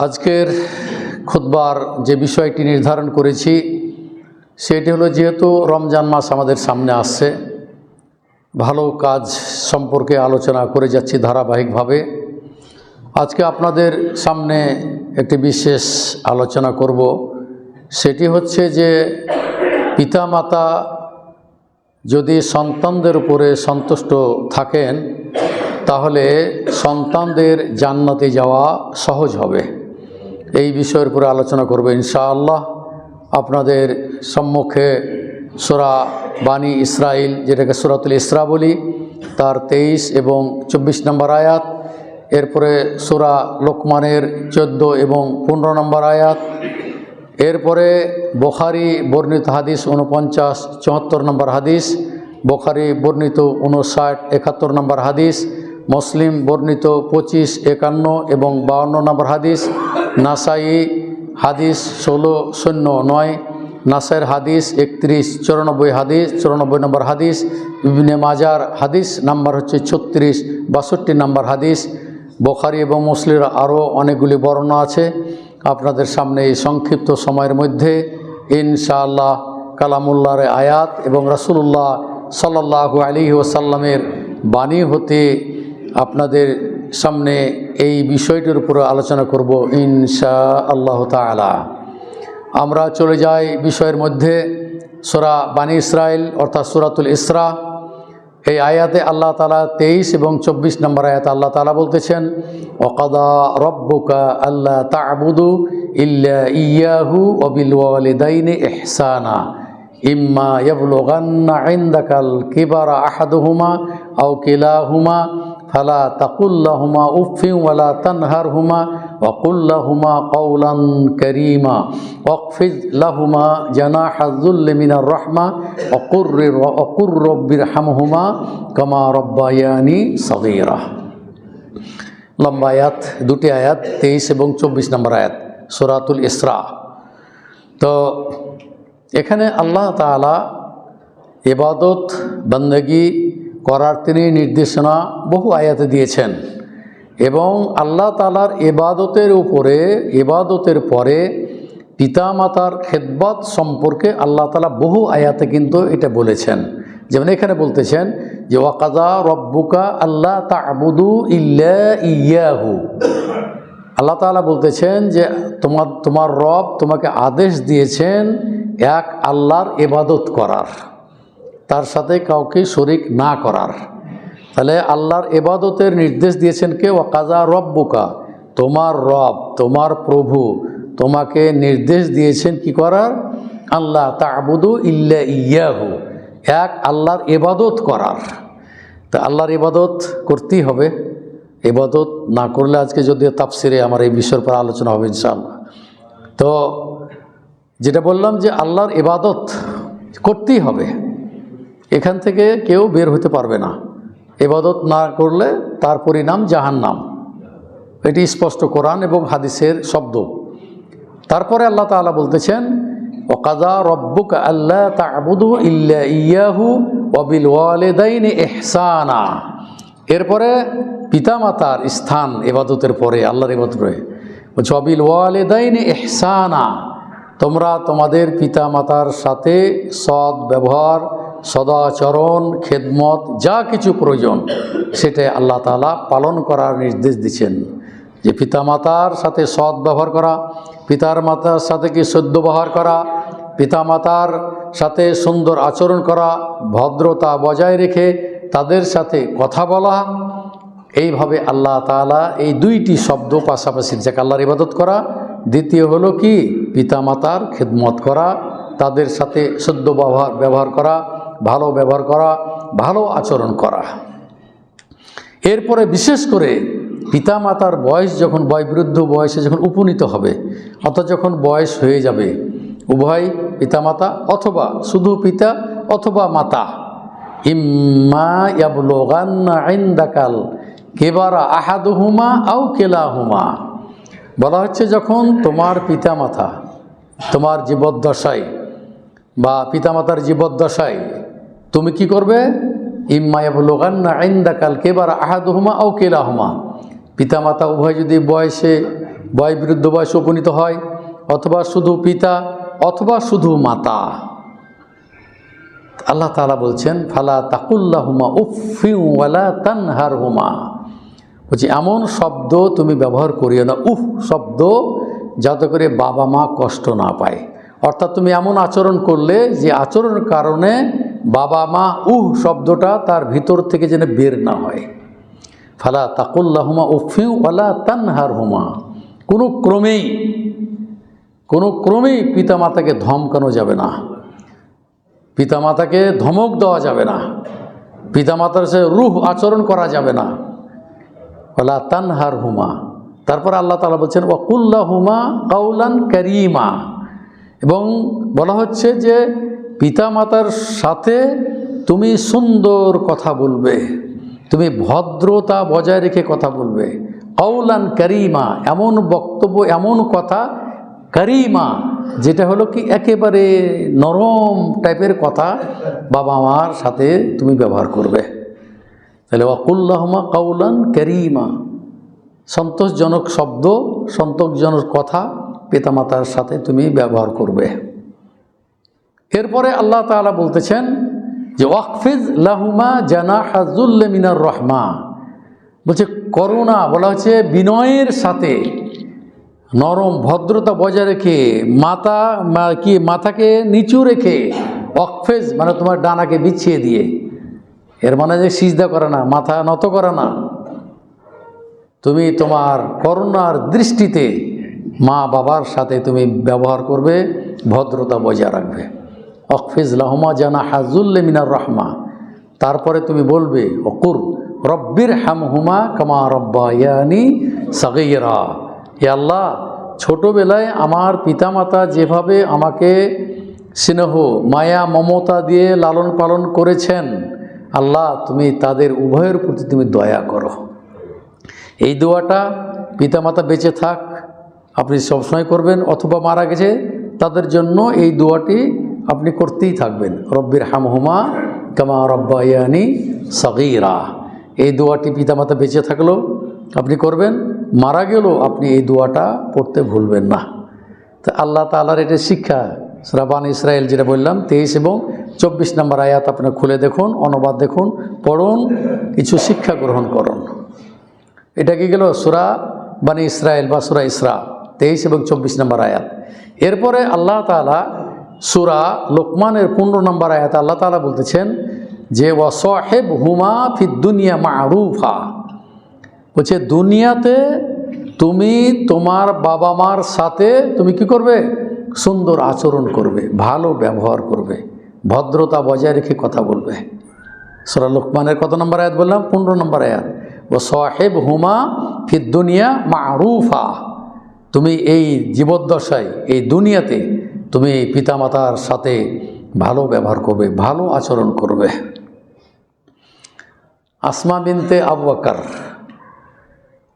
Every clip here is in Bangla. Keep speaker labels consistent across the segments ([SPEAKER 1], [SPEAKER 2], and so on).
[SPEAKER 1] আজকের খুতবার যে বিষয়টি নির্ধারণ করেছি সেটি হলো, যেহেতু রমজান মাস আমাদের সামনে আসছে, ভালো কাজ সম্পর্কে আলোচনা করে যাচ্ছি ধারাবাহিকভাবে। আজকে আপনাদের সামনে একটি বিশেষ আলোচনা করব। সেটি হচ্ছে যে পিতামাতা যদি সন্তানদের উপরে সন্তুষ্ট থাকেন তাহলে সন্তানদের জান্নাতে যাওয়া সহজ হবে। এই বিষয়ের উপরে আলোচনা করব ইনশাআল্লাহ। আপনাদের সম্মুখে সূরা বানী ইসরাইল, যেটাকে সূরাতুল ইসরা বলি, তার 23 এবং 24 নম্বর আয়াত, এরপরে সূরা লোকমানের 14 এবং 15 নম্বর আয়াত, এরপরে বুখারী বর্ণিত হাদিস 49 74 নম্বর হাদিস, বুখারী বর্ণিত 59 71 নম্বর হাদিস, মুসলিম বর্ণিত 25 51 এবং 52 নম্বর হাদিস, নাসাই হাদিস 1609, নাসাইর হাদিস 31 94 হাদিস 94 নম্বর হাদিস, ইবনে মাজার হাদিস নাম্বার হচ্ছে 36 62 নম্বর হাদিস। বুখারী এবং মুসলিমের আরও অনেকগুলি বর্ণনা আছে। আপনাদের সামনে এই সংক্ষিপ্ত সময়ের মধ্যে ইনশাআল্লাহ কালামুল্লাহর আয়াত এবং রাসূলুল্লাহ সাল্লাল্লাহু আলাইহি ওয়াসাল্লামের বাণী হতে আপনাদের সামনে এই বিষয়টির উপর আলোচনা করব ইনশাআল্লাহ তাআলা। আমরা চলে যাই বিষয়ের মধ্যে। সূরা বানী ইসরাইল অর্থাৎ সূরাতুল ইসরা, এই আয়াতে আল্লাহ তাআলা 23 এবং 24 নম্বর আয়াতে আল্লাহ তাআলা বলতেছেন, ওয়াকাদা রব্বুকা আল্লা তা'বুদু ইল্লা ইয়্যাহু ওয়া বিল ওয়ালিদাইনি ইহসানা ইম্মা ইয়াবলুগান্না ইনদাকাল কিবারা আহাদুহুমা আও কিলাহুমা ফালা তাকুল লাহুমা উফফিন ওয়ালা তানহারহুমা ওয়া কুল লাহুমা কাওলান কারীমা ওয়াকফিজ লাহুমা জানাহা যুল্লি মিনার রাহমা ওয়া কুর রব্বিরহামহুমা কামা রাব্বায়ানি সগীরা। লম্বা আয়াত, দুটি আয়াত, 23 এবং 24 নম্বর আয়াত সূরাতুল ইসরা। তো এখানে আল্লাহ তাআলা ইবাদত বন্দেগী করার তিনি নির্দেশনা বহু আয়াতে দিয়েছেন এবং আল্লাহ তাআলার ইবাদতের পরে পিতামাতার খেদমত সম্পর্কে আল্লাহ তাআলা বহু আয়াতে কিন্তু এটা বলেছেন। যেমন এখানে বলতেছেন যে ওয়াকাযা রব্বুকা আল্লা তা'বুদু ইল্লা ইয়্যাহু। আল্লাহ তাআলা বলতেছেন যে তোমার রব তোমাকে আদেশ দিয়েছেন এক আল্লাহর ইবাদত করার, তার সাথে কাউকে শরীক না করার। তাহলে আল্লাহর ইবাদতের নির্দেশ দিয়েছেন কে? ওয়াকাযা রব্বুকা, তোমার রব, তোমার প্রভু তোমাকে নির্দেশ দিয়েছেন কি করার? আল্লাহ তা'বুদু ইল্লা ইয়্যাহু, এক আল্লাহর ইবাদত করার। তা আল্লাহর ইবাদত করতেই হবে। ইবাদত না করলে, আজকে যদিও তাফসিরে আমার এই বিষয়ের উপর আলোচনা হবে ইনশাআল্লাহ। তো যেটা বললাম যে আল্লাহর ইবাদত করতেই হবে, এখান থেকে কেউ বের হতে পারবে না। ইবাদত না করলে তার পরিণাম জাহান্নাম, এটি স্পষ্ট কোরআন এবং হাদিসের শব্দ। তারপরে আল্লাহ তাআলা বলতেছেন ওয়াকাযা রব্বুকা আল্লা তা'বুদু ইল্লা ইয়্যাহু ওয়া বিল ওয়ালিদাইনি ইহসানা। এরপরে পিতামাতার স্থান ইবাদতের পরে, আল্লাহর ইবাদতের পরে বলছে ওয়া বিল ওয়ালিদাইনি ইহসানা, তোমরা তোমাদের পিতামাতার সাথে সৎ ব্যবহার, সদাচরণ, খেদমত যা কিছু প্রয়োজন সেটা আল্লাহ তাআলা পালন করার নির্দেশ দিচ্ছেন। যে পিতামাতার সাথে সৎ ব্যবহার করা, পিতার মাতার সাথে কি সদ্য ব্যবহার করা, পিতামাতার সাথে সুন্দর আচরণ করা, ভদ্রতা বজায় রেখে তাদের সাথে কথা বলা, এইভাবে আল্লাহ তাআলা এই দুইটি শব্দ পাশাপাশি, যাকে আল্লাহর ইবাদত করা, দ্বিতীয় হলো কি পিতামাতার খেদমত করা, তাদের সাথে সদ্য ব্যবহার করা, ভালো ব্যবহার করা, ভালো আচরণ করা। এরপরে বিশেষ করে পিতামাতার বয়স যখন বয়োবৃদ্ধ বয়সে যখন উপনীত হবে, অর্থাৎ যখন বয়স হয়ে যাবে, উভয় পিতামাতা অথবা শুধু পিতা অথবা মাতা, ইম্মা ইয়াবলুগান্না ইনদাকাল কিবারা আহাদুহুমা আও কিলাহুমা, বলা হচ্ছে যখন তোমার পিতামাতা তোমার জীবদ্দশায় বা পিতামাতার জীবদ্দশায় তুমি কি করবে? ইম্মা ইয়াবলুগান্না ইনদাকাল কিবারা আহাদুহুমা আও কিলাহুমা, পিতামাতা উভয় যদি বয়সে বয় বৃদ্ধ বয়সে উপনীত হয়, অথবা শুধু পিতা অথবা শুধু মাতা। আল্লাহ তাআলা বলছেন ফালা তাকুল্লাহুমা উফিউ ওয়ালা তানহারহুমা, বলছি এমন শব্দ তুমি ব্যবহার করিও না, উফ শব্দ, যাতে করে বাবা মা কষ্ট না পায়। অর্থাৎ তুমি এমন আচরণ করলে যে আচরণের কারণে বাবা মা শব্দটা তার ভিতর থেকে যেন বের না হয়। ফালা তাকুল্লাহুমা উফিউ ওয়ালা তানহারহুমা, কোনো ক্রমেই পিতামাতাকে ধমকানো যাবে না, পিতামাতাকে ধমক দেওয়া যাবে না, পিতামাতার সাথে আচরণ করা যাবে না। ওয়ালা তানহারহুমা, তারপর আল্লাহ তাআলা বলছেন ওয়াকুল্লাহুমা কাওলান কারীমা, এবং বলা হচ্ছে যে পিতামাতার সাথে তুমি সুন্দর কথা বলবে, তুমি ভদ্রতা বজায় রেখে কথা বলবে। কাওলান কারীমা, এমন বক্তব্য, এমন কথা, কারীমা যেটা হলো কি একেবারে নরম টাইপের কথা বাবা মার সাথে তুমি ব্যবহার করবে। তাহলে ওয়াকুল্লাহুমা কাওলান কারীমা, সন্তোষজনক শব্দ, সন্তোষজনক কথা পিতামাতার সাথে তুমি ব্যবহার করবে। এরপরে আল্লাহ তাআলা বলতেছেন যে ওয়াকফিজ লাহুমা জানাহা যুল্লি মিনার রাহমা, বলছে করুণা, বলা হচ্ছে বিনয়ের সাথে, নরম ভদ্রতা বজায় রেখে, মাথাকে নিচু রেখে, ওয়াকফিজ মানে তোমার ডানাকে বিছিয়ে দিয়ে, এর মানে যে সিজদা করে না, মাথা নত করে না, তুমি তোমার করুণার দৃষ্টিতে মা বাবার সাথে তুমি ব্যবহার করবে, ভদ্রতা বজায় রাখবে। ওয়াকফিজ লাহুমা জানাহা যুল্লি মিনার রাহমা, তারপরে তুমি বলবে ওকুর রব্বির হামহুমা কামা রব্বায়ানি সাগীরা, হে আল্লাহ ছোটোবেলায় আমার পিতামাতা যেভাবে আমাকে স্নেহ মায়া মমতা দিয়ে লালন পালন করেছেন, আল্লাহ তুমি তাদের উভয়ের প্রতি তুমি দয়া করো। এই দোয়াটা পিতামাতা বেঁচে থাক আপনি সবসময় করবেন, অথবা মারা গেছে তাদের জন্য এই দোয়াটি আপনি করতেই থাকবেন। রব্বির হামহুমা কামা রব্বায়ানি সাগীরা, এই দোয়াটি পিতামাতা বেঁচে থাকলেও আপনি করবেন, মারা গেলেও আপনি এই দোয়াটা পড়তে ভুলবেন না। তো আল্লাহ তাআলার এটা শিক্ষা, সূরা বানী ইসরাঈল যেটা বললাম 23 এবং 24 নম্বর আয়াত আপনি খুলে দেখুন, অনুবাদ দেখুন, পড়ুন, কিছু শিক্ষা গ্রহণ করুন। এটা কি গেল সূরা বানী ইসরাঈল বা সূরা ইসরা 23 এবং 24 নম্বর আয়াত। এরপরে আল্লাহ তাআলা সূরা লোকমানের 15 নম্বর আয়াতে আল্লাহ তাআলা বলতেছেন যে ওয়াসাহিবহুমা ফিদ দুনিয়া মা'রুফা, বলছে দুনিয়াতে তুমি তোমার বাবা মার সাথে তুমি কি করবে, সুন্দর আচরণ করবে, ভালো ব্যবহার করবে, ভদ্রতা বজায় রেখে কথা বলবে। সূরা লোকমানের কত নম্বর আয়াত বললাম? 15 নম্বর আয়াত। ওয়াসাহিবহুমা ফিদ দুনিয়া মা'রুফা, তুমি এই জীবদ্দশায় এই দুনিয়াতে তুমি পিতামাতার সাথে ভালো ব্যবহার করবে, ভালো আচরণ করবে। আসমা বিনতে আবু বকর,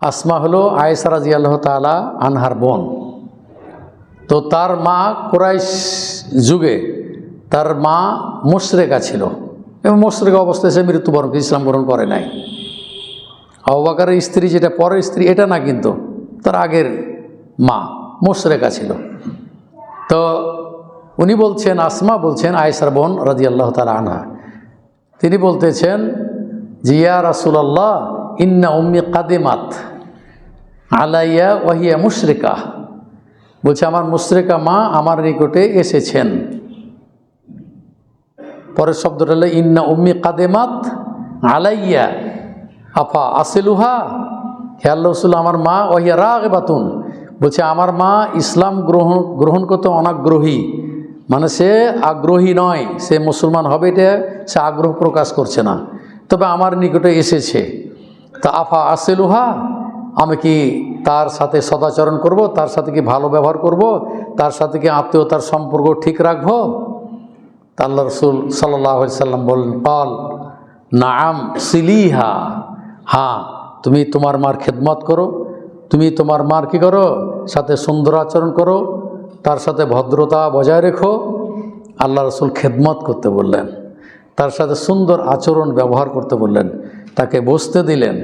[SPEAKER 1] আসমা হলো আয়েশা রাদিয়াল্লাহু তাআলা আনহার বোন। তো তার মা কুরাইশ যুগে তার মা মুশরিকা ছিল এবং মুশরিকা অবস্থায় সে মৃত্যুবরণ, ইসলাম গ্রহণ করে নাই। আবু বকরের স্ত্রী যেটা পরের স্ত্রী এটা না, কিন্তু তার আগের মা মুশরিকা ছিল। তো উনি বলছেন, আসমা বলছেন, আয়েশার বোন রাদিয়াল্লাহু তাআলা আনহা, তিনি বলতেছেন যে ইয়া রাসূলুল্লাহ ইন্না উম্মি কাদিমাত আলাইয়া ওয়া হিয়া মুশরিকা, বলছে আমার মুশরিকা মা আমার নিকটে এসেছেন। পরের শব্দটা হলো ইন্না উম্মি কাদিমাত আলাইয়া আফা আসিলুহা, হে আল্লাহ রাসূল আমার মা ওয়া হিয়া রাগিবাতুন, বলছে আমার মা ইসলাম গ্রহণ করতে অনাগ্রহী, মানে সে আগ্রহী নয়, সে মুসলমান হবে এটা সে আগ্রহ প্রকাশ করছে না, তবে আমার নিকটে এসেছে। তা আফা আসিলুহা, আমি কি তার সাথে সদাচরণ করব, তার সাথে কি ভালো ব্যবহার করব, তার সাথে কি আত্মীয়তার সম্পর্ক ঠিক রাখবো? তা আল্লাহ রাসূল সাল্লাল্লাহু আলাইহি সাল্লাম বললেন ক্বাল নাআম সিলিহা, হ্যাঁ তুমি তোমার মার খেদমত করো, তুমি তোমার মার কী করো, সাথে সুন্দর আচরণ করো, তার সাথে ভদ্রতা বজায় রেখো। আল্লাহ রাসূল খেদমত করতে বললেন, তার সাথে সুন্দর আচরণ ব্যবহার করতে বললেন, তাকে বসতে দিলেন।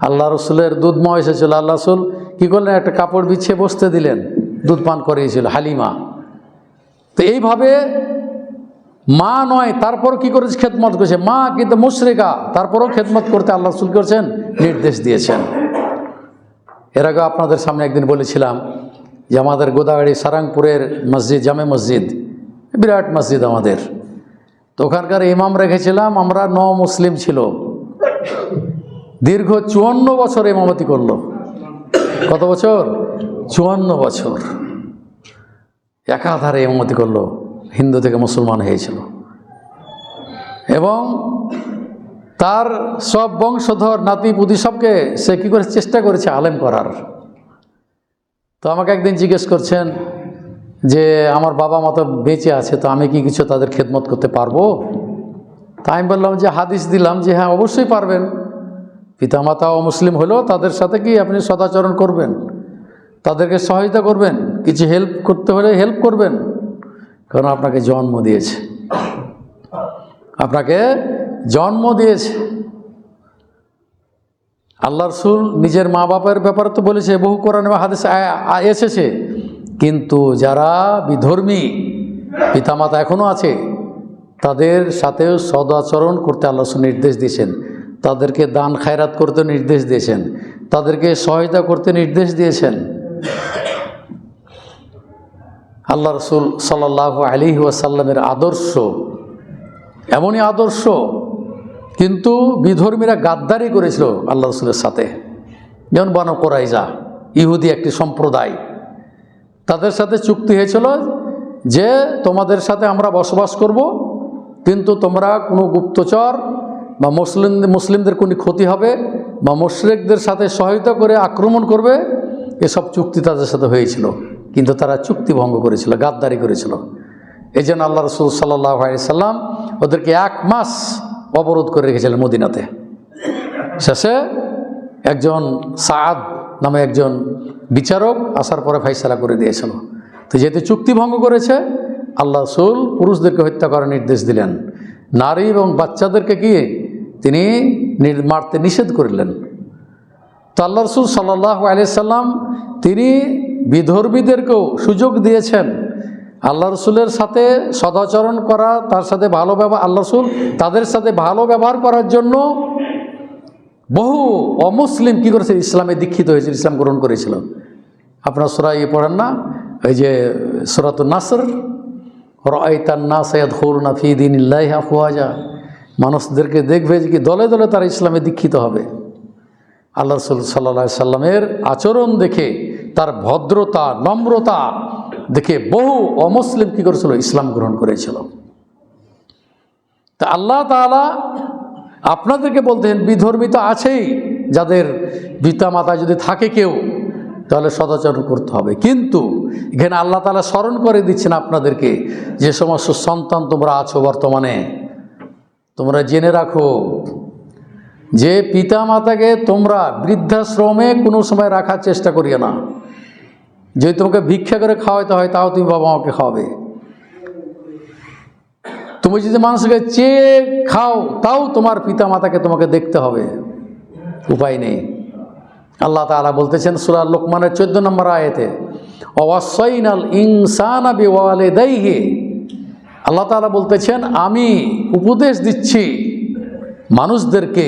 [SPEAKER 1] আল্লাহ রসুলের দুধ মা এসেছিল, আল্লাহ রসুল কী করলেন, একটা কাপড় বিছিয়ে বসতে দিলেন, দুধ পান করিয়েছিল হালিমা। তো এইভাবে মা নয়, তারপর কি করেছে, খেদমত করেছে। মা কিন্তু মুশরিকা, তারপরেও খেদমত করতে আল্লাহ রসুল করেছেন, নির্দেশ দিয়েছেন। এর আগে আপনাদের সামনে একদিন বলেছিলাম যে আমাদের গোদাগাড়ি সারাংপুরের মসজিদ, জামে মসজিদ, বিরাট মসজিদ আমাদের। তো ওখানকার ইমাম রেখেছিলাম আমরা, মুসলিম ছিল, দীর্ঘ 54 বছর ইমামতি করলো। কত বছর? 54 বছর একাধারে ইমামতি করলো, হিন্দু থেকে মুসলমান হয়েছিল। এবং তার সব বংশধর, নাতি পুতি সবকে সে কী করে চেষ্টা করেছে আলেম করার। তো আমাকে একদিন জিজ্ঞেস করছেন যে আমার বাবা মা তো বেঁচে আছে, তো আমি কি কিছু তাদের খেদমত করতে পারবো? তাই আমি বললাম যে হাদিস দিলাম যে হ্যাঁ অবশ্যই পারবেন। পিতামাতা অমুসলিম হলেও তাদের সাথে কি আপনি সদাচরণ করবেন, তাদেরকে সহায়তা করবেন, কিছু হেল্প করতে হলে হেল্প করবেন, কারণ আপনাকে জন্ম দিয়েছে, আপনাকে জন্ম দিয়েছে। আল্লাহ রসুল নিজের মা বাবার ব্যাপারে তো বলেছে, বহু কোরআন হাদিস এসেছে। কিন্তু যারা বিধর্মী পিতামাতা এখনও আছে, তাদের সাথেও সদাচরণ করতে আল্লাহ রসুল নির্দেশ দিয়েছেন, তাদেরকে দান খায়রাত করতে নির্দেশ দিয়েছেন, তাদেরকে সহায়তা করতে নির্দেশ দিয়েছেন। আল্লাহ রসুল সাল্লাল্লাহু আলাইহি ওয়াসাল্লামের আদর্শ এমনই আদর্শ, কিন্তু বিধর্মীরা গাদ্দারি করেছিল আল্লাহ রসুলের সাথে। যেমন বনু কুরাইজা, ইহুদি একটি সম্প্রদায়, তাদের সাথে চুক্তি হয়েছিল যে তোমাদের সাথে আমরা বসবাস করব, কিন্তু তোমরা কোনো গুপ্তচর বা মুসলিমদের কোনো ক্ষতি হবে বা মুশরিকদের সাথে সহায়তা করে আক্রমণ করবে, এসব চুক্তি তাদের সাথে হয়েছিল। কিন্তু তারা চুক্তি ভঙ্গ করেছিল, গাদ্দারি করেছিল। এই জন্য আল্লাহ রসুল সাল্লাল্লাহু আলাইহি সাল্লাম ওদেরকে 1 মাস অবরোধ করে রেখেছিলেন মদিনাতে। শেষে একজন সাদ নামে একজন বিচারক আসার পরে ফাইসালা করে দিয়েছিল। তো যেহেতু চুক্তি ভঙ্গ করেছে, আল্লাহ রসুল পুরুষদেরকে হত্যা করার নির্দেশ দিলেন, নারী এবং বাচ্চাদেরকে কি তিনি মারতে নিষেধ করলেন। তো আল্লাহ রসুল সাল্লাল্লাহু আলাইহি সাল্লাম তিনি বিধর্মীদেরকেও সুযোগ দিয়েছেন আল্লাহ রসুলের সাথে সদাচরণ করা, তার সাথে ভালো ব্যবহার, আল্লাহ রসুল তাদের সাথে ভালো ব্যবহার করার জন্য বহু অমুসলিম কী করেছে, ইসলামে দীক্ষিত হয়েছিল, ইসলাম গ্রহণ করেছিল। আপনার সূরা পড়েন না, ওই যে সূরাতুন নাসর, রাআইতান নাস ইয়াদখুলুনা ফী দীনিল্লাহি আফওয়াজা, মানুষদেরকে দেখবে যে কি দলে দলে তারা ইসলামে দীক্ষিত হবে। আল্লাহ রসুল সাল্লাল্লাহু আলাইহি সাল্লামের আচরণ দেখে, তার ভদ্রতা, নম্রতা দেখে বহু অমুসলিম কী করেছিল, ইসলাম গ্রহণ করেছিল। তা আল্লাহ তাআলা আপনাদেরকে বলতেন, বিধর্মী তো আছেই, যাদের পিতামাতা যদি থাকে কেউ, তাহলে সদাচরণ করতে হবে। কিন্তু এখানে আল্লাহ তাআলা স্মরণ করে দিচ্ছেন আপনাদেরকে, যে সমস্ত সন্তান তোমরা আছো বর্তমানে, তোমরা জেনে রাখো যে পিতামাতাকে তোমরা বৃদ্ধাশ্রমে কোনো সময় রাখার চেষ্টা করিও না। যদি তোমাকে ভিক্ষা করে খাওয়াইতে হয়, তাও তুমি বাবা মাকে খাওয়াবে। তুমি যদি মানুষকে চেয়ে খাও, তাও তোমার পিতামাতাকে তোমাকে দেখতে হবে, উপায় নেই। আল্লাহ তাআলা বলতেছেন সূরা লোকমানের 14 নম্বর আয়াতে, ওয়াসাইনাল ইনসানা বিওয়ালিদাইহি, আল্লাহ তাআলা বলতেছেন আমি উপদেশ দিচ্ছি মানুষদেরকে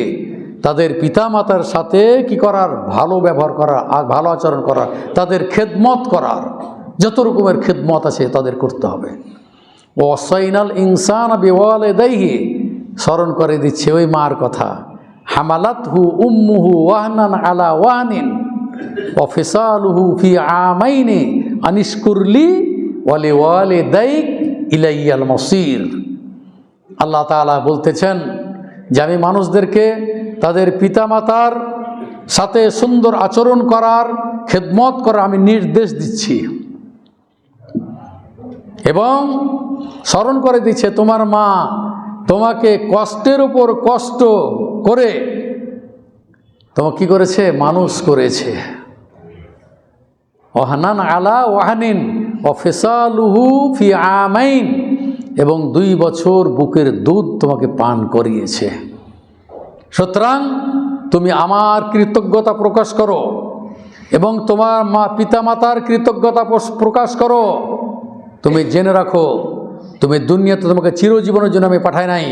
[SPEAKER 1] তাদের পিতামাতার সাথে কি করার, ভালো ব্যবহার করার, আর ভালো আচরণ করার, তাদের খেদমত করার, যত রকমের খেদমত আছে তাদের করতে হবে। ওয়াসাইনাল ইনসানা বিওয়ালিদাইহি, স্মরণ করে দিচ্ছে ওই মার কথা, হামালাতহু উম্মুহু ওয়াহনান আলা ওয়াহনিন ওয়া ফিসালুহু ফি আমাইনি আনিশকুরলি ওয়া লিওয়ালিদাইক ইলাইয়াল মাসির। আল্লাহ তাআলা বলতেছেন যে আমি মানুষদেরকে তাদের পিতামাতার সাথে সুন্দর আচরণ করার, খেদমত করার আমি নির্দেশ দিচ্ছি, এবং স্মরণ করে দিচ্ছে তোমার মা তোমাকে কষ্টের উপর কষ্ট করে তোমাকে কি করেছে, মানুষ করেছে। ওয়াহনান আলা ওয়াহনিন ওয়া ফিসালুহু ফি আমাইন, এবং 2 বছর বুকের দুধ তোমাকে পান করিয়েছে। সুতরাং তুমি আমার কৃতজ্ঞতা প্রকাশ করো এবং তোমার পিতামাতার কৃতজ্ঞতা প্রকাশ করো। তুমি জেনে রাখো, তুমি দুনিয়াতে তোমাকে চিরজীবনের জন্য আমি পাঠাই নাই,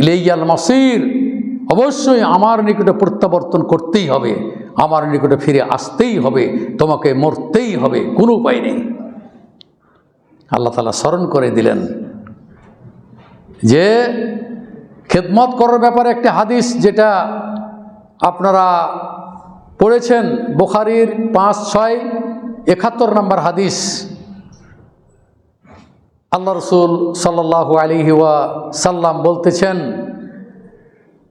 [SPEAKER 1] ইলাইয়াল মাসির, অবশ্যই আমার নিকটে প্রত্যাবর্তন করতেই হবে, আমার নিকটে ফিরে আসতেই হবে, তোমাকে মরতেই হবে, কোনো উপায় নেই। আল্লাহ তাআলা স্মরণ করে দিলেন যে খেদমত করার ব্যাপারে একটা হাদিস, যেটা আপনারা পড়েছেন, বুখারীর 5-6-71 নম্বর হাদিস। আল্লাহ রসুল সাল্লাল্লাহু আলাইহি ওয়াসাল্লাম বলতেছেন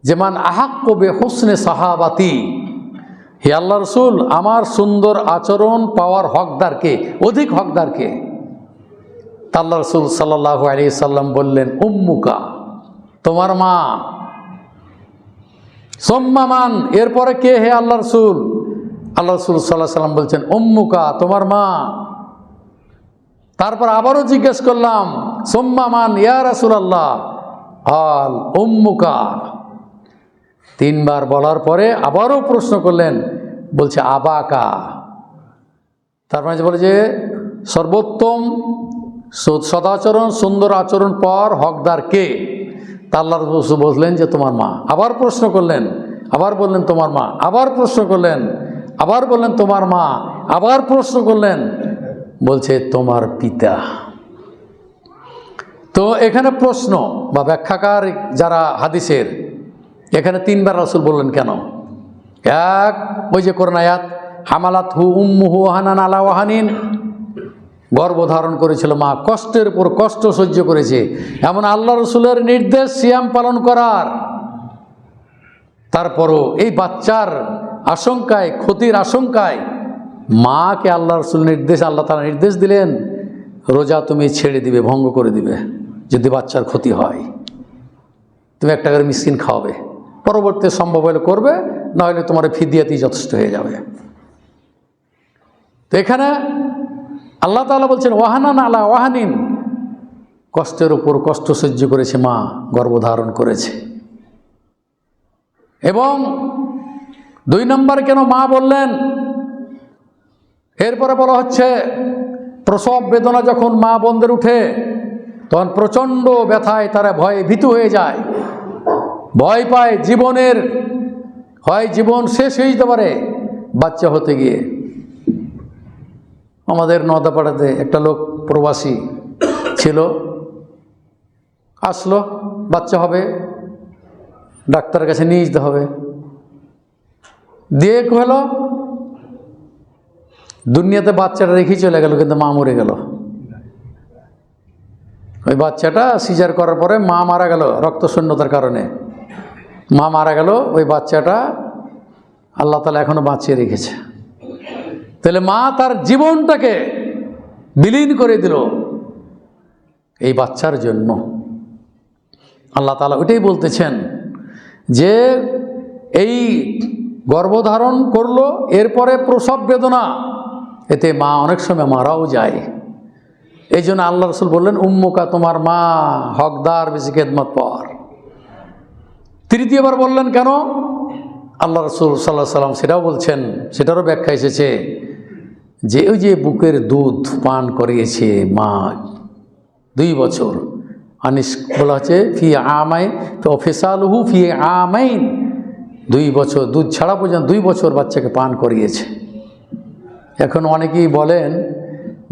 [SPEAKER 1] যে মান আহাক্কু বিহুসনে সাহাবাতি, হে আল্লাহ রসুল, আমার সুন্দর আচরণ পাওয়ার হকদারকে, অধিক হকদারকে? আল্লাহ রসুল সাল্লাল্লাহু আলাইহি সাল্লাম বললেন উম্মুকা, তোমার মা। সুম্মা মান, এরপরে কে হে আল্লাহ রসুল? আল্লাহ রসুল সাল্লাল্লাহু আলাইহি সাল্লাম বলছেন উম্মুকা, তোমার মা। তারপর আবারও জিজ্ঞেস করলাম সুম্মা মান ইয়া রাসূলুল্লাহ? আল উম্মুকা। 3 বার বলার পরে আবারও প্রশ্ন করলেন, বলছে আবাকা। তার মানে বলে যে সর্বোত্তম সদাচরণ, সুন্দর আচরণ পাওয়ার হকদার কে? তা আল্লাহ রাসূল বললেন যে তোমার মা। আবার প্রশ্ন করলেন, আবার বললেন তোমার মা। আবার প্রশ্ন করলেন, আবার বললেন তোমার মা। আবার প্রশ্ন করলেন, বলছে তোমার পিতা। তো এখানে প্রশ্ন বা ব্যাখ্যাকার যারা হাদিসের, এখানে 3 বার রাসূল বললেন কেন? এক, ওই যে কোরআন আয়াত, হামালাতহু উম্মুহু ওয়াহানান আলা ওয়াহানিন, গর্ভধারণ করেছিল মা, কষ্টের উপর কষ্ট সহ্য করেছে। এমন আল্লাহ রসুলের নির্দেশ সিয়াম পালন করার, তারপরও এই বাচ্চার আশঙ্কায়, ক্ষতির আশঙ্কায় মাকে আল্লাহ রসুল আল্লাহ তাআলা নির্দেশ দিলেন, রোজা তুমি ছেড়ে দিবে, ভঙ্গ করে দিবে, যদি বাচ্চার ক্ষতি হয়। তুমি একটা করে মিসকিন খাওয়াবে, পরবর্তী সম্ভব হলে করবে, না হলে তোমার ফিদিয়াতেই যথেষ্ট হয়ে যাবে। তো এখানে আল্লাহ তাআলা বলছেন ওয়াহানান আলা ওয়াহানিন, কষ্টের উপর কষ্ট সহ্য করেছে মা, গর্ভধারণ করেছে। এবং 2 নম্বর কেন মা বললেন? এরপরে বলা হচ্ছে প্রসব বেদনা যখন মা বোনদের উঠে, তখন প্রচণ্ড ব্যথায় তারা ভয়ে ভীতু হয়ে যায়, ভয় পায় জীবনের, হয় জীবন শেষ হয়ে যেতে পারে বাচ্চা হতে গিয়ে। আমাদের নওদাপাড়াতে একটা লোক প্রবাসী ছিল, আসলো, বাচ্চা হবে, ডাক্তারের কাছে নিয়ে যেতে হবে, দিয়ে হলো দুনিয়াতে বাচ্চাটা রেখেই চলে গেল, কিন্তু মা মরে গেল। ওই বাচ্চাটা সিজার করার পরে মা মারা গেল, রক্তশূন্যতার কারণে মা মারা গেল। ওই বাচ্চাটা আল্লাহ তাআলা এখনো বাঁচিয়ে রেখেছে। তাহলে মা তার জীবনটাকে বিলীন করে দিল এই বাচ্চার জন্য। আল্লাহ তাআলা ওইটাই বলতেছেন যে এই গর্ভধারণ করলো, এরপরে প্রসব বেদনা, এতে মা অনেক সময় মারাও যায়। এই জন্য আল্লাহ রসুল বললেন উম্মুকা, তোমার মা হকদার বেশি খেদমত পাওয়ার। 3বার বললেন কেন? আল্লাহ রসুল সাল্লাল্লাহু আলাইহি সাল্লাম সেটাও বলছেন, সেটারও ব্যাখ্যা এসেছে যে ওই যে বুকের দুধ পান করিয়েছে মা 2 বছর, আনিস বলা হচ্ছে ফি আমাইন ফিসালুহু ফি আমাইন, 2 বছর দুধ ছাড়া পর্যন্ত 2 বছর বাচ্চাকে পান করিয়েছে। এখন অনেকেই বলেন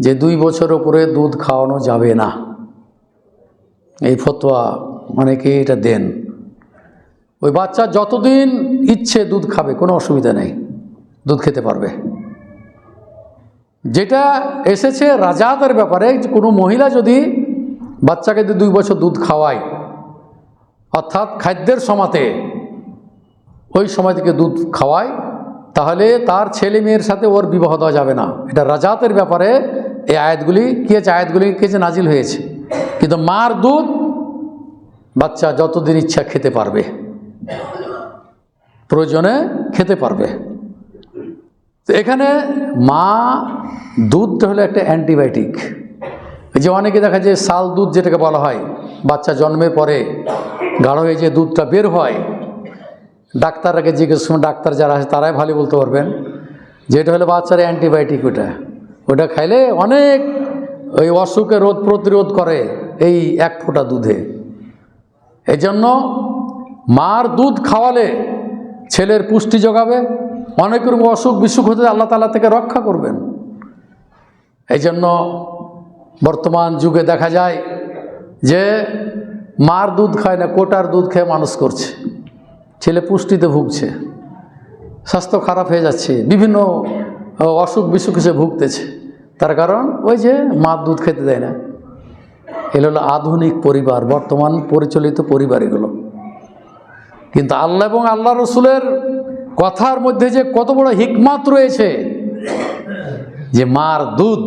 [SPEAKER 1] যে 2 বছর উপরে দুধ খাওয়ানো যাবে না, এই ফতোয়া অনেকেই এটা দেন। ওই বাচ্চা যতদিন ইচ্ছে দুধ খাবে, কোনো অসুবিধা নেই, দুধ খেতে পারবে। যেটা এসেছে রাজাতের ব্যাপারে, কোনো মহিলা যদি বাচ্চাকে 2 বছর দুধ খাওয়ায়, অর্থাৎ খাদ্যের সময়তে ওই সময় থেকে দুধ খাওয়ায়, তাহলে তার ছেলে মেয়ের সাথে ওর বিবাহ দেওয়া যাবে না। এটা রাজাতের ব্যাপারে এই আয়াতগুলি কি আছে, আয়াতগুলি কেছে নাজিল হয়েছে। কিন্তু মার দুধ বাচ্চা যতদিন ইচ্ছা খেতে পারবে, প্রয়োজনে খেতে পারবে। তো এখানে মা দুধটা হলো একটা অ্যান্টিবায়োটিক। এই যে অনেকে দেখা যায় শাল দুধ যেটাকে বলা হয়, বাচ্চা জন্মের পরে গাঢ় হয়ে যে দুধটা বের হয়, ডাক্তারকে জিজ্ঞেস করুন, ডাক্তার যারা আছে তারাই ভালো বলতে পারবেন, যেটা হলো বাচ্চার অ্যান্টিবায়োটিক। ওটা খাইলে অনেক ওই অসুখে রোধ প্রতিরোধ করে এই এক ফোঁটা দুধে। এই জন্য মার দুধ খাওয়ালে ছেলের পুষ্টি যোগাবে, অনেক রকম অসুখ বিসুখ হতে আল্লাহ তাআলা থেকে রক্ষা করবেন। এই জন্য বর্তমান যুগে দেখা যায় যে মার দুধ খায় না, কোটার দুধ খেয়ে মানুষ করছে, ছেলে পুষ্টিতে ভুগছে, স্বাস্থ্য খারাপ হয়ে যাচ্ছে, বিভিন্ন অসুখ বিসুখ এসে ভুগতেছে। তার কারণ ওই যে মার দুধ খেতে দেয় না। এগুলো হলো আধুনিক পরিবার, বর্তমান পরিচালিত পরিবার এগুলো। কিন্তু আল্লাহ এবং আল্লাহ রসুলের কথার মধ্যে যে কত বড় হিকমত রয়েছে, যে মার দুধ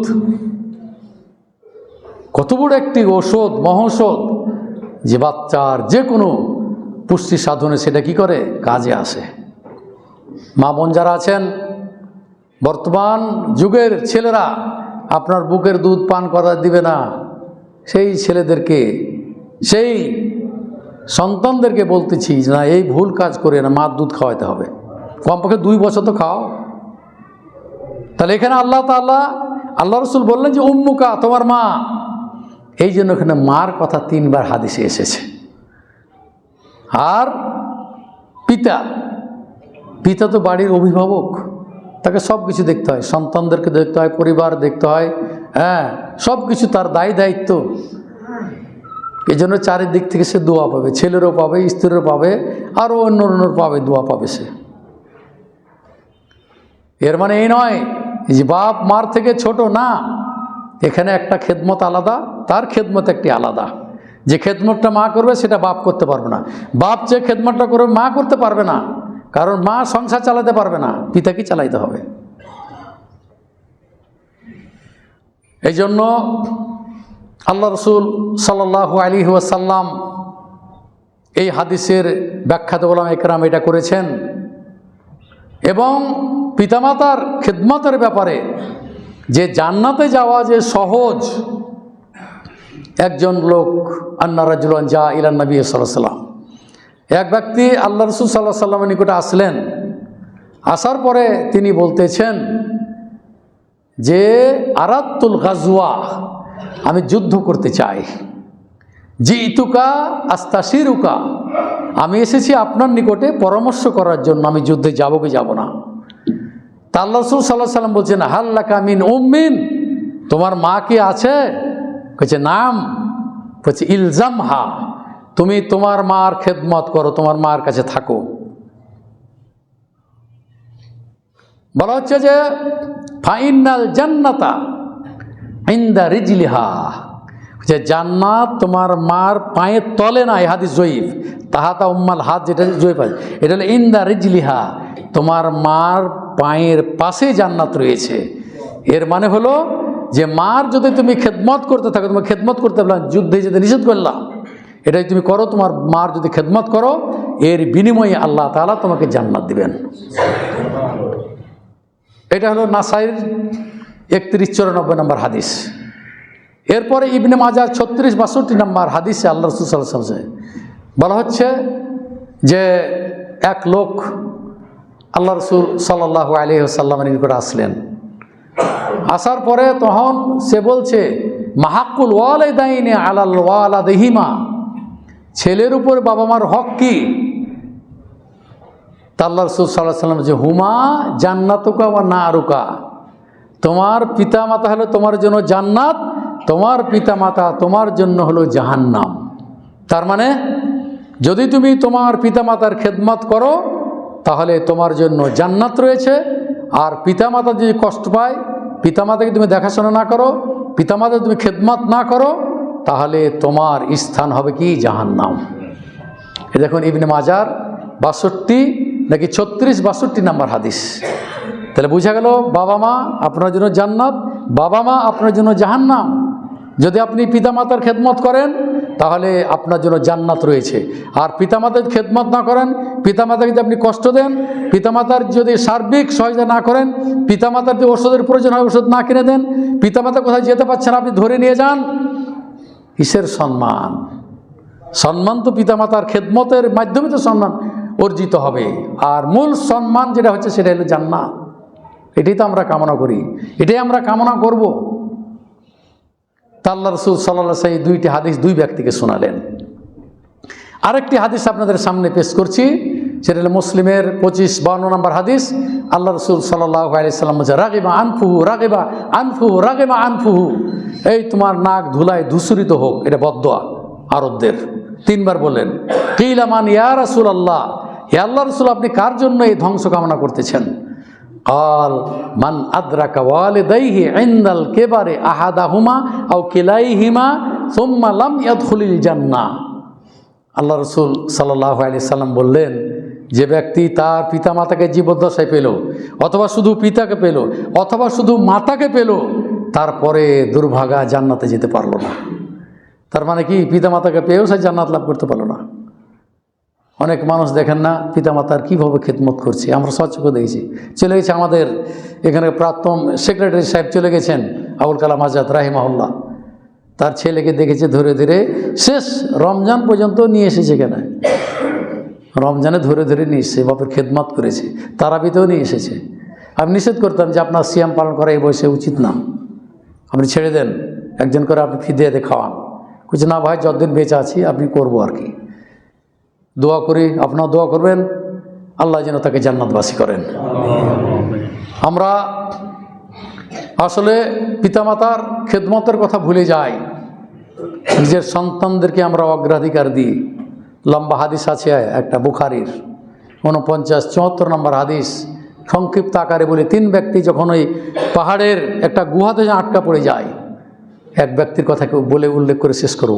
[SPEAKER 1] কত বড় একটি ঔষধ, মহৌষধ, যে বাচ্চার যে কোনো পুষ্টি সাধনে সেটা কি করে, কাজে আসে। মা বোন যারা আছেন, বর্তমান যুগের ছেলেরা আপনার বুকের দুধ পান করা দিবে না, সেই ছেলেদেরকে, সেই সন্তানদেরকে বলতেছি যে না, এই ভুল কাজ করে না, মার দুধ খাওয়াইতে হবে, কমপক্ষে 2 বছর তো খাও। তাহলে এখানে আল্লাহ রসুল বললেন যে উম্মুকা, তোমার মা। এই জন্য এখানে মার কথা 3 বার হাদিসে এসেছে। আর পিতা তো বাড়ির অভিভাবক, তাকে সব কিছু দেখতে হয়, সন্তানদেরকে দেখতে হয়, পরিবার দেখতে হয়, হ্যাঁ, সব কিছু তার দায়িত্ব। এই জন্য চারিদিক থেকে সে দোয়া পাবে, ছেলেরও পাবে, স্ত্রীরও পাবে, আরও অন্যর পাবে, দোয়া পাবে সে। এর মানে এই নয় যে বাপ মার থেকে ছোট না, এখানে একটা খেদমত আলাদা, তার খেদমত একটি আলাদা। যে খেদমতটা মা করবে সেটা বাপ করতে পারবে না, বাপ যে খেদমতটা করবে মা করতে পারবে না, কারণ মা সংসার চালাতে পারবে না, পিতাকে চালাইতে হবে। এই জন্য আল্লাহ রসুল সাল্লাল্লাহু আলাইহি ওয়াসাল্লাম এই হাদিসের ব্যাখ্যাতে উলামা ইকরাম এটা করেছেন। এবং পিতামাতার খেদমতের ব্যাপারে যে জান্নাতে যাওয়া যে সহজ, একজন লোক আন্না রাজুলান যা ইলান নবী সাল্লাল্লাহু আলাইহি ওয়াসাল্লাম, এক ব্যক্তি আল্লাহ রসুল সাল্লাল্লাহু আলাইহি ওয়াসাল্লামের নিকটে আসলেন। আসার পরে তিনি বলতেছেন যে আরাতুল গাজওয়া, আমি যুদ্ধ করতে চাই। জিতুকা আস্তাশিরুকা, আমি এসেছি আপনার নিকটে পরামর্শ করার জন্য, আমি যুদ্ধে যাব কি যাব না। তা আল্লাহ রাসূল সাল্লাল্লাহু আলাইহি ওয়াসাল্লাম বলছেন হাল্লাকা মিন উম্মিন, তোমার মা কি আছে? বলছে নাম। বলছে ইলজামহা, তুমি তোমার মার খেদমত করো, তোমার মার কাছে থাকো। বলা হচ্ছে যে ফাইনাল জান্নাতা ইনদা রিজলিহা, যে জান্নাত তোমার মার পায়ের তলে না। এই হাদিস জয়ীফ, তাহাতা উম্মাল হাত, যেটা জয়ীফ আছে, এটা হলো ইনদা রিজলিহা, তোমার মার পায়ের পাশে জান্নাত রয়েছে। এর মানে হলো যে মার যদি তুমি খেদমত করতে থাকো, তোমার খেদমত করতে বললাম, যুদ্ধে যেতে নিষেধ করলাম, এটাই তুমি করো, তোমার মার যদি খেদমত করো, এর বিনিময়ে আল্লাহ তাআলা তোমাকে জান্নাত দিবেন। এটা হলো নাসাইর 31-94 নম্বর হাদিস। এরপরে ইবনে মাজাহ 36-62 নম্বর হাদিসে আল্লাহ রাসূল সাল্লাল্লাহু আলাইহি ওয়াসাল্লাম বলা হচ্ছে যে এক লোক আল্লাহ রাসূল সাল্লাল্লাহু আলাইহি ওয়াসাল্লামের নিকট আসলেন। আসার পরে তখন সে বলছে মাহাক্কুল ওয়ালিদাইনি আলাল ওয়ালাদিহিমা, ছেলের উপর বাবা মার হক কি? তা আল্লাহ রাসূল সাল্লাল্লাহু আলাইহি ওয়াসাল্লাম যে হুমা জান্নাতুকা ওয়া নারুকা, তোমার পিতা মাতা হলো তোমার জন্য জান্নাত, তোমার পিতা মাতা তোমার জন্য হলো জাহান্নাম। তার মানে যদি তুমি তোমার পিতা মাতার খেদমত করো তাহলে তোমার জন্য জান্নাত রয়েছে, আর পিতা মাতা যদি কষ্ট পায়, পিতা মাতাকে তুমি দেখাশোনা না করো, পিতা মাতা তুমি খেদমত না করো, তাহলে তোমার স্থান হবে কি? জাহান্নাম। এ দেখুন ইবনে মাজার 62 নাকি 36-62 নম্বর হাদিস। তাহলে বোঝা গেল বাবা মা আপনার জন্য জান্নাত, বাবা মা আপনার জন্য জাহান্নাম। যদি আপনি পিতামাতার খেদমত করেন তাহলে আপনার জন্য জান্নাত রয়েছে, আর পিতামাতার খেদমত না করেন, পিতামাতাকে যদি আপনি কষ্ট দেন, পিতামাতার যদি সার্বিক সহায়তা না করেন, পিতামাতার যদি ওষুধের প্রয়োজন হয় ওষুধ না কিনে দেন, পিতামাতা কোথায় যেতে পারছেন আপনি ধরে নিয়ে যান, কিসের সম্মান? সম্মান তো পিতামাতার খেদমতের মাধ্যমে তো সম্মান। অর্জিত হবে। আর মূল সম্মান যেটা হচ্ছে সেটা হলো জান্নাত। এটাই তো আমরা কামনা করি, এটাই আমরা কামনা করব। তা আল্লাহ রাসূল সাল্লাল্লাহু আলাইহি ওয়াসাল্লাম দুইটি হাদিস দুই ব্যক্তিকে শোনালেন। আরেকটি হাদিস আপনাদের সামনে পেশ করছি, সেটা হলো মুসলিমের 25-52 নম্বর হাদিস। আল্লাহ রাসূল সাল্লাল্লাহু আলাইহি ওয়াসাল্লাম বলেছেন, রাগিবা আনফুহু রাগিবা আনফুহু রাগিবা আনফুহু, এই তোমার নাক ধুলায় ধূসরিত হোক, এটা বদদোয়া আরবদের। 3 বার বললেন। কিলা মান ইয়া রাসূলুল্লাহ, হে আল্লাহর রাসূল আপনি কার জন্য এই ধ্বংস কামনা করতেছেন? قال من أدرك والديه عند الكبر أحدهما أو كليهما ثم لم يدخل الجنة। আল্লাহ রাসূল সাল্লাল্লাহু আলাইহি সাল্লাম বললেন, যে ব্যক্তি তার পিতামাতাকে জীবদ্দশায় পেল, অথবা শুধু পিতাকে পেল, অথবা শুধু মাতাকে পেল, তারপরে দুর্ভাগা জান্নাতে যেতে পারলো না। তার মানে কি, পিতামাতাকে পেয়েও সে জান্নাত লাভ করতে পারলো না। অনেক মানুষ দেখেন না পিতামাতার কীভাবে খেদমত করছে, আমরা সচক্ষে দেখেছি। চলে গেছে আমাদের এখানে প্রাক্তন সেক্রেটারি সাহেব চলে গেছেন আবুল কালাম আজাদ রাহিমাহুল্লাহ, তার ছেলেকে দেখেছে ধরে ধরে শেষ রমজান পর্যন্ত নিয়ে এসেছে। কেন রমজানে ধরে ধরে নিয়ে এসেছে, বাপের খেদমত করেছে, তারাবিতেও নিয়ে এসেছে। আমি নিষেধ করতাম যে আপনার সিয়াম পালন করা এই বয়সে উচিত না, আপনি ছেড়ে দেন, একজন করে আপনি ফিদিয়া দিয়ে খাওয়ান। কিছু না ভাই, যতদিন বেঁচে আছি আপনি করবো আর কি। দোয়া করি, আপনার দোয়া করবেন আল্লাহ যেন তাকে জান্নাতবাসী করেন। আমরা আসলে পিতামাতার খেদমতের কথা ভুলে যাই, নিজের সন্তানদেরকে আমরা অগ্রাধিকার দিই। লম্বা হাদিস আছে একটা বুখারীর 49-74 নম্বর হাদিস, সংক্ষিপ্ত আকারে বলি। 3 ব্যক্তি যখন ওই পাহাড়ের একটা গুহাতে আটকা পড়ে যায়, এক ব্যক্তির কথা কেউ বলে উল্লেখ করে শেষ করব।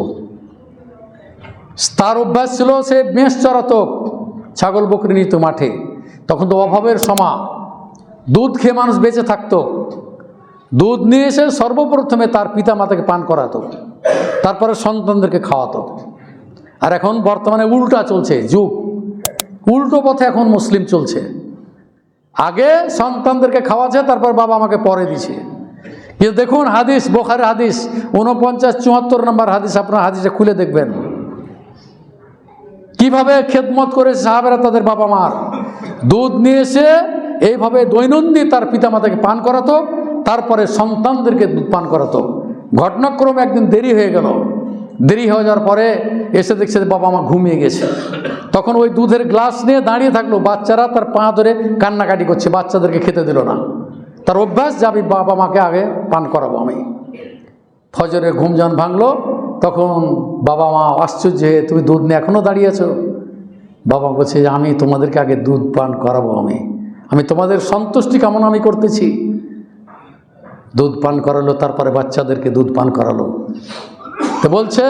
[SPEAKER 1] তার অভ্যাস ছিল সে মেষ চড়াতো, ছাগল বকরি নিত মাঠে। তখন তো অভাবের সময়, দুধ খেয়ে মানুষ বেঁচে থাকতো। দুধ নিয়ে এসে সর্বপ্রথমে তার পিতা মাতাকে পান করাতো, তারপরে সন্তানদেরকে খাওয়াতো। আর এখন বর্তমানে উল্টা চলছে যুগ, উল্টো পথে এখন মুসলিম চলছে। আগে সন্তানদেরকে খাওয়াচ্ছে, তারপর বাবা আমাকে পরে দিছে। কিন্তু দেখুন হাদিস, বুখারীর হাদিস 49-74 নম্বর হাদিস, আপনার হাদিসে খুলে দেখবেন কিভাবে খেদমত করেছে সাহাবেরা তাদের বাবা মার। দুধ নিয়ে এসে এইভাবে দৈনন্দিন তার পিতামাতাকে পান করাতো, তারপরে সন্তানদেরকে দুধ পান করাতো। ঘটনাক্রমে একদিন দেরি হয়ে গেল, দেরি হয়ে যাওয়ার পরে এসে দেখছে বাবা মা ঘুমিয়ে গেছে। তখন ওই দুধের গ্লাস নিয়ে দাঁড়িয়ে থাকলো, বাচ্চারা তার পা ধরে কান্নাকাটি করছে, বাচ্চাদেরকে খেতে দিল না। তার অভ্যাস যে আমি বাবা মাকে আগে পান করাবো আমি। ফজরে ঘুম যখন ভাঙলো, তখন বাবা মা আশ্চর্য হয়ে, তুমি দুধ নিয়ে এখনও দাঁড়িয়ে আছো? বাবা বলছে যে আমি তোমাদেরকে আগে দুধ পান করাবো, আমি তোমাদের সন্তুষ্টি কামনা আমি করতেছি। দুধ পান করালো, তারপরে বাচ্চাদেরকে দুধ পান করালো। তো বলছে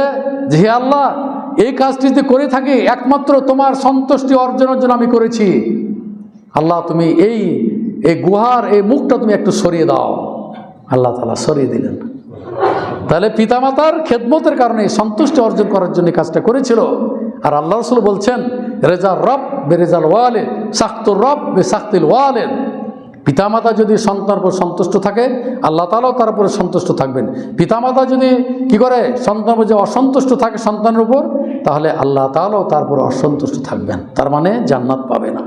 [SPEAKER 1] যে হে আল্লাহ, এই কাজটি যদি করে থাকি একমাত্র তোমার সন্তুষ্টি অর্জনের জন্য আমি করেছি। আল্লাহ তুমি এই গুহার এই মুখটা তুমি একটু সরিয়ে দাও। আল্লাহ তাআলা সরিয়ে দিলেন। তাহলে পিতামাতার খেদমতের কারণে সন্তুষ্টি অর্জন করার জন্য কাজটা করেছিল। আর আল্লাহ রাসূল বলছেন, রেজা রব বে রেজাল ওয়ালিদ, সাখতুর রব বে সাখতিল ওয়ালিদ। পিতামাতা যদি সন্তানের উপর সন্তুষ্ট থাকে, আল্লাহ তাআলাও তার উপরে সন্তুষ্ট থাকবেন। পিতামাতা যদি কি করে, সন্তানের উপর যে অসন্তুষ্ট থাকে সন্তানের উপর, তাহলে আল্লাহ তাআলাও তার উপর অসন্তুষ্ট থাকবেন, তার মানে জান্নাত পাবে না।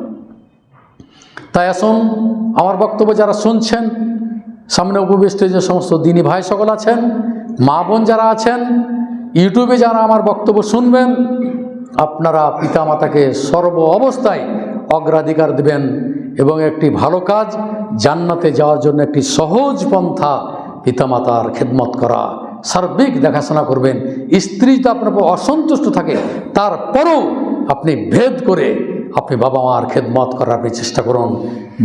[SPEAKER 1] তাই আসুন, আমার বক্তব্য যারা শুনছেন, সামনে উপবিষ্ট যে সমস্ত দিনী ভাই সকল আছেন, মা বোন যারা আছেন, ইউটিউবে যারা আমার বক্তব্য শুনবেন, আপনারা পিতামাতাকে সর্ব অবস্থায় অগ্রাধিকার দেবেন এবং একটি ভালো কাজ, জান্নাতে যাওয়ার জন্য একটি সহজ পন্থা পিতামাতার খেদমত করা, সার্বিক দেখাশোনা করবেন। স্ত্রী যদি আপনার উপর অসন্তুষ্ট থাকে, তারপরও আপনি ভেদ করে আপনি বাবা মার খেদমত করার আপনি চেষ্টা করুন।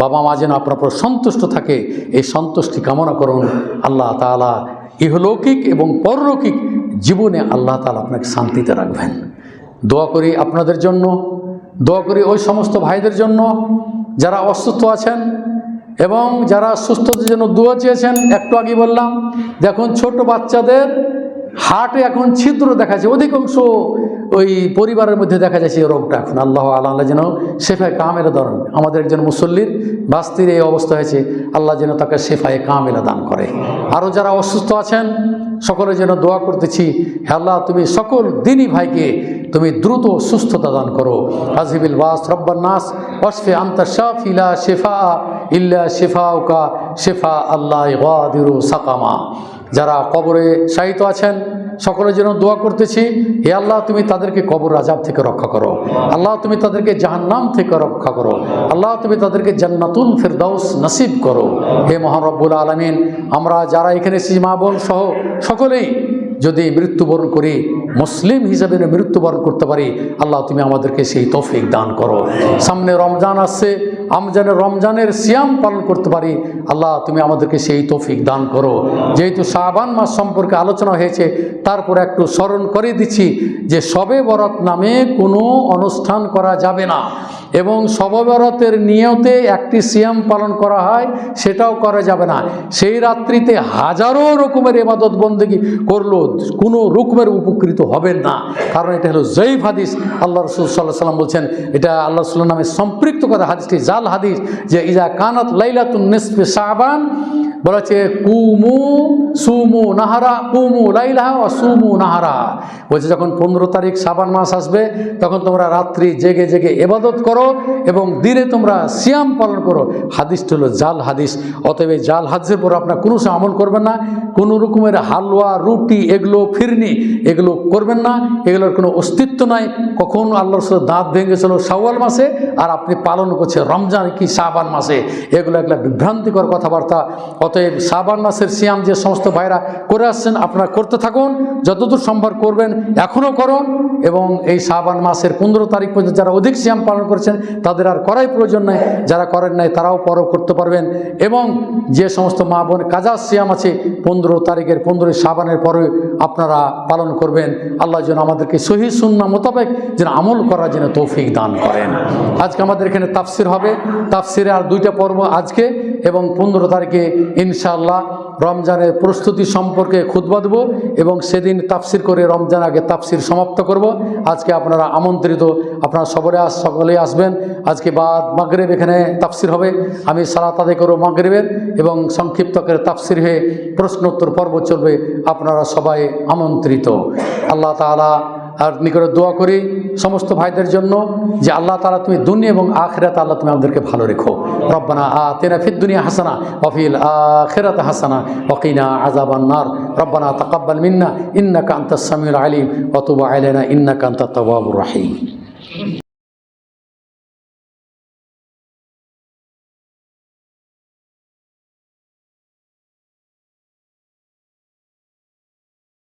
[SPEAKER 1] বাবা মা যেন আপনার উপর সন্তুষ্ট থাকে, এই সন্তুষ্টি কামনা করুন। আল্লাহ তাআলা ইহলৌকিক এবং পরলৌকিক জীবনে আল্লাহ তাআলা আপনাকে শান্তিতে রাখবেন। দোয়া করি আপনাদের জন্য, দোয়া করি ওই সমস্ত ভাইদের জন্য যারা অসুস্থ আছেন এবং যারা সুস্থতার জন্য দোয়া চেয়েছেন। একটু আগে বললাম, দেখুন ছোট বাচ্চাদের হার্টে এখন ছিদ্র দেখা যায়, অধিকাংশ ওই পরিবারের মধ্যে দেখা যাচ্ছে এই রোগটা এখন। আল্লাহ আল্লাহ যেন শেফায়ে কামেলা ধরেন। আমাদের একজন মুসল্লির বাস্তির এই অবস্থা হয়েছে, আল্লাহ যেন তাকে শেফায়ে কামেলা দান করে। আরও যারা অসুস্থ আছেন সকলে যেন দোয়া করতেছি, হে আল্লাহ তুমি সকল দিনী ভাইকে তুমি দ্রুত সুস্থতা দান করো। আজিবিল বাস রব্বান নাস ওয়াশফি আনতা শাফি লা শিফা ইল্লা শিফাউকা শিফা আল্লাহ ইগাদিরু সাকামা। যারা কবরে শায়িত আছেন সকলের জন্য দোয়া করতেছি, হে আল্লাহ তুমি তাদেরকে কবর আযাব থেকে রক্ষা করো, আল্লাহ তুমি তাদেরকে জাহান্নাম থেকে রক্ষা করো, আল্লাহ তুমি তাদেরকে জান্নাতুল ফিরদাউস নসিব করো। হে মহান রব্বুল আলামিন, আমরা যারা এখানে এসেছি মা বোন সহ সকলেই যদি মৃত্যুবরণ করি মুসলিম হিসাবে মৃত্যুবরণ করতে পারি, আল্লাহ তুমি আমাদেরকে সেই তৌফিক দান করো। সামনে রমজান আসছে, রমজানের সিয়াম পালন করতে পারি, আল্লাহ তুমি আমাদেরকে সেই তৌফিক দান করো। যেহেতু শাবান মাস সম্পর্কে আলোচনা হয়েছে, তারপর একটু স্মরণ করে দিচ্ছি যে শবে বরাত নামে কোনো অনুষ্ঠান করা যাবে না, এবং শবে বরাতের নিয়তে একটি সিয়াম পালন করা হয় সেটাও করা যাবে না। সেই রাত্রিতে হাজারো রকমের ইবাদত বন্দেগী করলো কোনো রকমের উপকৃত হবেন না, কারণ এটা হলো জয়ীফ হাদিস। আল্লাহ রাসূল সাল্লাল্লাহু আলাইহি ওয়াসাল্লাম বলছেন, এটা আল্লাহ রাসূলের নামে সম্পৃক্ত করা হাদিসটি জাল হাদিস, যে ইজা কানাত লাইলাতুন নিসফি শাবান বলেছে কুমু সুমু নাহারা, কুমু লাইলাহা ওয়া সুমু নাহারা, বলছে যখন 15 তারিখ শাবান মাস আসবে তখন তোমরা রাত্রি জেগে জেগে ইবাদত করো এবং দিনে তোমরা সিয়াম পালন করো। হাদিসটি হলো জাল হাদিস। অতএব এই জাল হাদিসের পর আপনার কোনো আমল করবেন না, কোনো রকমের হালুয়া রুটি এগুলো ফিরনি এগুলো করবেন না, এগুলোর কোনো অস্তিত্ব নাই। কখন আল্লাহ রাসূলের দাঁত ভেঙেছিল শাওয়াল মাসে আর আপনি পালন করছেন রমজান কি শাবান মাসে, এগুলো একটা বিভ্রান্তিকর কথাবার্তা। অতএব শাবান মাসের সিয়াম যে সমস্ত ভাইরা করে আসছেন আপনারা করতে থাকুন, যতদূর সম্ভব করবেন এখনও করুন, এবং এই শাবান মাসের 15 তারিখ পর্যন্ত যারা অধিক সিয়াম পালন করছেন তাদের আর করাই প্রয়োজন নাই, যারা করেন নাই তারাও পরও করতে পারবেন। এবং যে সমস্ত মা বোন কাজা সিয়াম আছে 15 তারিখের 15 শাবানের পরে আপনারা পালন করবেন। আল্লাহ যেন আমাদেরকে সহি সুন্নাহ মোতাবেক যেন আমল করার জন্য তৌফিক দান করেন। আজকে আমাদের এখানে তাফসির হবে, তাফসিরে আর 2টা পর্ব আজকে এবং 15 তারিখে ইনশাআল্লাহ রমজানের প্রস্তুতি সম্পর্কে খুতবা দেব, এবং সেদিন তাফসির করে রমজান আগে তাফসির সমাপ্ত করব। আজকে আপনারা আমন্ত্রিত, আপনারা সকলেই আসবেন। আজকে বাদ মাগরিব এখানে তাফসির হবে, আমি সালাত আদায় করব মাগরিবের, এবং সংক্ষিপ্ত করে তাফসির হয়ে প্রশ্নোত্তর পর্ব চলবে। আপনারা সবাই আমন্ত্রিত। আল্লাহ তাআলা আর নিকটে দোয়া করি সমস্ত ভাইদের জন্য যে আল্লাহ তাআলা তুমি দুনিয়া এবং আখিরাতে আল্লাহ তুমি আমাদেরকে ভালো রেখো। রব্বানা আতিনা ফিদ দুনিয়া হাসানা ওয়া ফিল আখিরাতি হাসানা ওয়া কিনা আযাবান নার। রব্বানা তাকাব্বাল মিন্না ইন্নাকা আনতাস সামিউল আলিম ওয়া তুব আলাইনা ইন্নাকা আনতাত তাওয়াবুর রহিম।